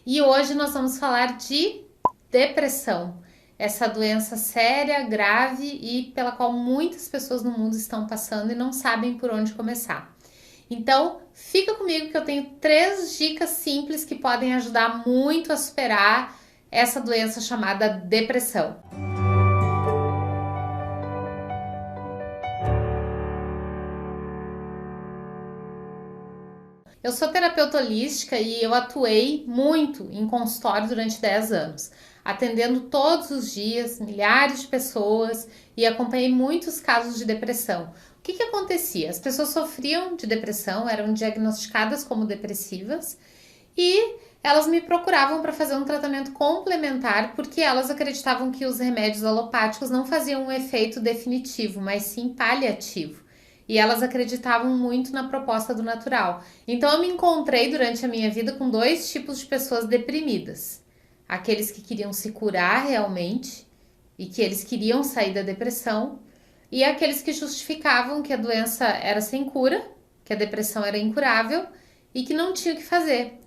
E hoje nós vamos falar de depressão, essa doença séria, grave e pela qual muitas pessoas no mundo estão passando e não sabem por onde começar. Então, fica comigo que eu tenho 3 dicas simples que podem ajudar muito a superar essa doença chamada depressão. Eu sou terapeuta holística e eu atuei muito em consultório durante 10 anos, atendendo todos os dias milhares de pessoas e acompanhei muitos casos de depressão. O que acontecia? As pessoas sofriam de depressão, eram diagnosticadas como depressivas e elas me procuravam para fazer um tratamento complementar porque elas acreditavam que os remédios alopáticos não faziam um efeito definitivo, mas sim paliativo. E elas acreditavam muito na proposta do natural. Então eu me encontrei durante a minha vida com 2 tipos de pessoas deprimidas. Aqueles que queriam se curar realmente e que eles queriam sair da depressão, e aqueles que justificavam que a doença era sem cura, que a depressão era incurável e que não tinha o que fazer.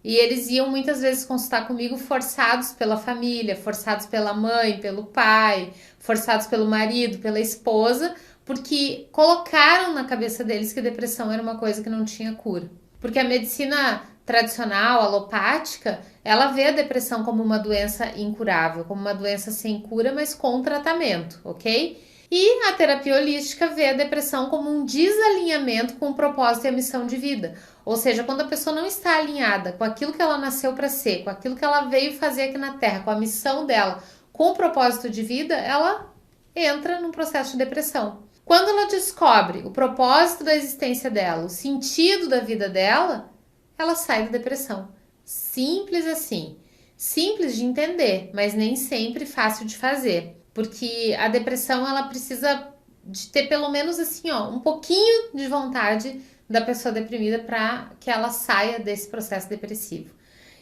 E eles iam muitas vezes consultar comigo forçados pela família, forçados pela mãe, pelo pai, forçados pelo marido, pela esposa, porque colocaram na cabeça deles que depressão era uma coisa que não tinha cura. Porque a medicina tradicional, alopática, ela vê a depressão como uma doença incurável, como uma doença sem cura, mas com tratamento, ok? E a terapia holística vê a depressão como um desalinhamento com o propósito e a missão de vida. Ou seja, quando a pessoa não está alinhada com aquilo que ela nasceu para ser, com aquilo que ela veio fazer aqui na Terra, com a missão dela, com o propósito de vida, ela entra num processo de depressão. Quando ela descobre o propósito da existência dela, o sentido da vida dela, ela sai da depressão. Simples assim. Simples de entender, mas nem sempre fácil de fazer. Porque a depressão, ela precisa de ter pelo menos assim, ó, um pouquinho de vontade da pessoa deprimida para que ela saia desse processo depressivo.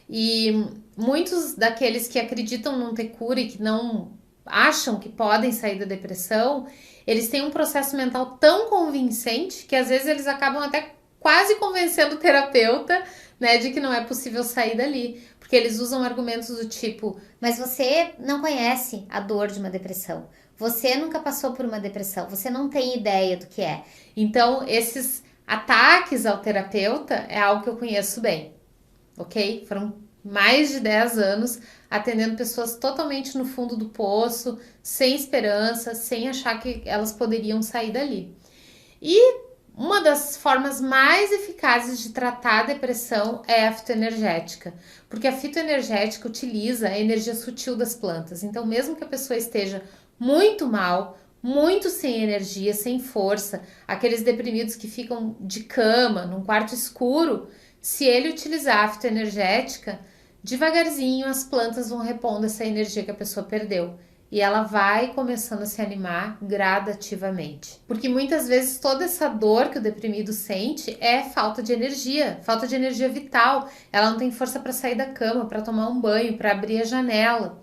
E muitos daqueles que acreditam não ter cura e que não acham que podem sair da depressão, eles têm um processo mental tão convincente que às vezes eles acabam até quase convencendo o terapeuta, né, de que não é possível sair dali, porque eles usam argumentos do tipo: Mas você não conhece a dor de uma depressão. Você nunca passou por uma depressão. Você não tem ideia do que é. Então, esses ataques ao terapeuta é algo que eu conheço bem, ok? Foram mais de 10 anos atendendo pessoas totalmente no fundo do poço, sem esperança, sem achar que elas poderiam sair dali. E uma das formas mais eficazes de tratar a depressão é a fitoenergética, porque a fitoenergética utiliza a energia sutil das plantas. Então, mesmo que a pessoa esteja muito mal, muito sem energia, sem força, aqueles deprimidos que ficam de cama, num quarto escuro, se ele utilizar a fitoenergética, devagarzinho as plantas vão repondo essa energia que a pessoa perdeu. E ela vai começando a se animar gradativamente. Porque muitas vezes toda essa dor que o deprimido sente é falta de energia vital. Ela não tem força para sair da cama, para tomar um banho, para abrir a janela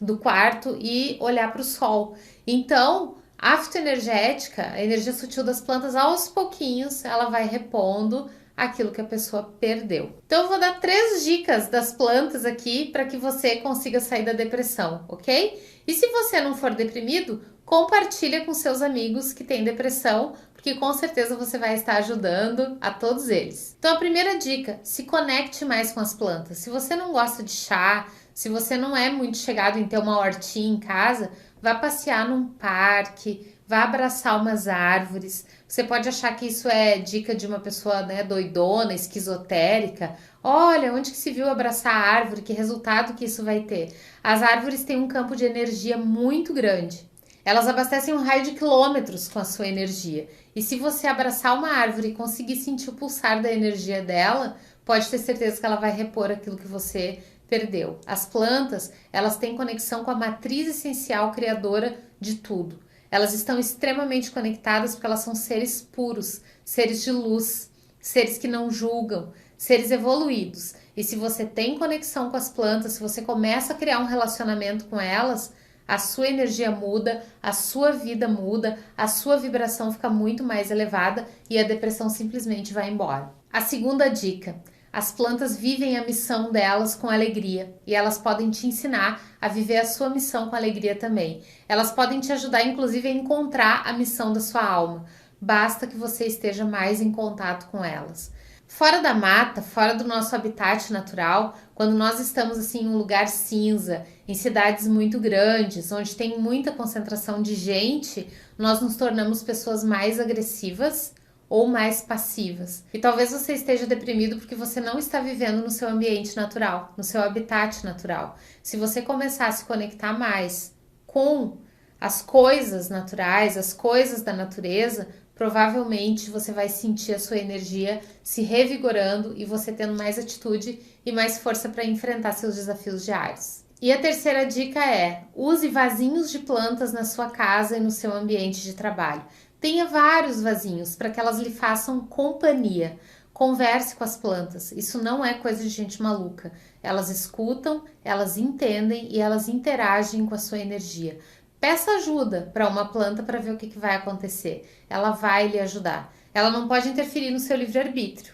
do quarto e olhar para o sol. Então, a fitoenergética, a energia sutil das plantas, aos pouquinhos, ela vai repondo aquilo que a pessoa perdeu. Então eu vou dar 3 dicas das plantas aqui para que você consiga sair da depressão, ok? E se você não for deprimido, compartilha com seus amigos que têm depressão, porque com certeza você vai estar ajudando a todos eles. Então a primeira dica, se conecte mais com as plantas. Se você não gosta de chá, se você não é muito chegado em ter uma hortinha em casa, vá passear num parque, vá abraçar umas árvores. Você pode achar que isso é dica de uma pessoa, né, doidona, esquizotérica. Olha, onde que se viu abraçar a árvore? Que resultado que isso vai ter? As árvores têm um campo de energia muito grande. Elas abastecem um raio de quilômetros com a sua energia. E se você abraçar uma árvore e conseguir sentir o pulsar da energia dela, pode ter certeza que ela vai repor aquilo que você perdeu. As plantas, elas têm conexão com a matriz essencial criadora de tudo. Elas estão extremamente conectadas porque elas são seres puros, seres de luz, seres que não julgam, seres evoluídos. E se você tem conexão com as plantas, se você começa a criar um relacionamento com elas, a sua energia muda, a sua vida muda, a sua vibração fica muito mais elevada e a depressão simplesmente vai embora. A segunda dica: As plantas vivem a missão delas com alegria e elas podem te ensinar a viver a sua missão com alegria também. Elas podem te ajudar, inclusive, a encontrar a missão da sua alma. Basta que você esteja mais em contato com elas. Fora da mata, fora do nosso habitat natural, quando nós estamos assim em um lugar cinza, em cidades muito grandes, onde tem muita concentração de gente, nós nos tornamos pessoas mais agressivas ou mais passivas. E talvez você esteja deprimido porque você não está vivendo no seu ambiente natural, no seu habitat natural. Se você começar a se conectar mais com as coisas naturais, as coisas da natureza, provavelmente você vai sentir a sua energia se revigorando e você tendo mais atitude e mais força para enfrentar seus desafios diários. E a terceira dica é: use vasinhos de plantas na sua casa e no seu ambiente de trabalho. Tenha vários vasinhos para que elas lhe façam companhia. Converse com as plantas. Isso não é coisa de gente maluca. Elas escutam, elas entendem e elas interagem com a sua energia. Peça ajuda para uma planta para ver o que vai acontecer. Ela vai lhe ajudar. Ela não pode interferir no seu livre-arbítrio,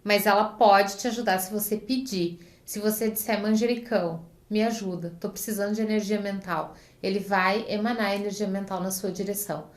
mas ela pode te ajudar se você pedir. Se você disser: manjericão, me ajuda, estou precisando de energia mental, ele vai emanar energia mental na sua direção.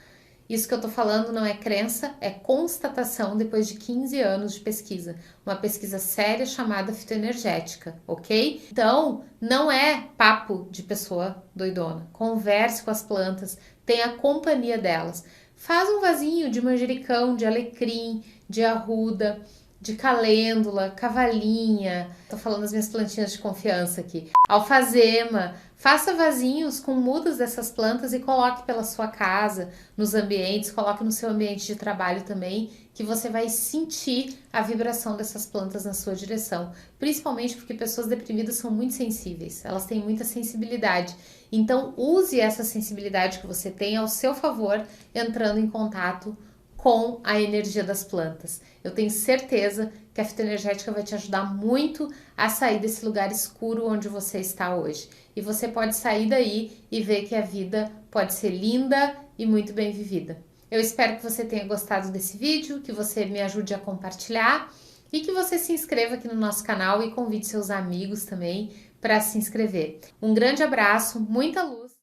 Isso que eu tô falando não é crença, é constatação depois de 15 anos de pesquisa. Uma pesquisa séria chamada fitoenergética, ok? Então, não é papo de pessoa doidona. Converse com as plantas, tenha a companhia delas. Faz um vasinho de manjericão, de alecrim, de arruda, de calêndula, cavalinha. Tô falando das minhas plantinhas de confiança aqui. Alfazema. Faça vasinhos com mudas dessas plantas e coloque pela sua casa, nos ambientes, coloque no seu ambiente de trabalho também, que você vai sentir a vibração dessas plantas na sua direção. Principalmente porque pessoas deprimidas são muito sensíveis, elas têm muita sensibilidade. Então use essa sensibilidade que você tem ao seu favor, entrando em contato com a energia das plantas. Eu tenho certeza que a fitoenergética vai te ajudar muito a sair desse lugar escuro onde você está hoje. E você pode sair daí e ver que a vida pode ser linda e muito bem vivida. Eu espero que você tenha gostado desse vídeo, que você me ajude a compartilhar e que você se inscreva aqui no nosso canal e convide seus amigos também para se inscrever. Um grande abraço, muita luz!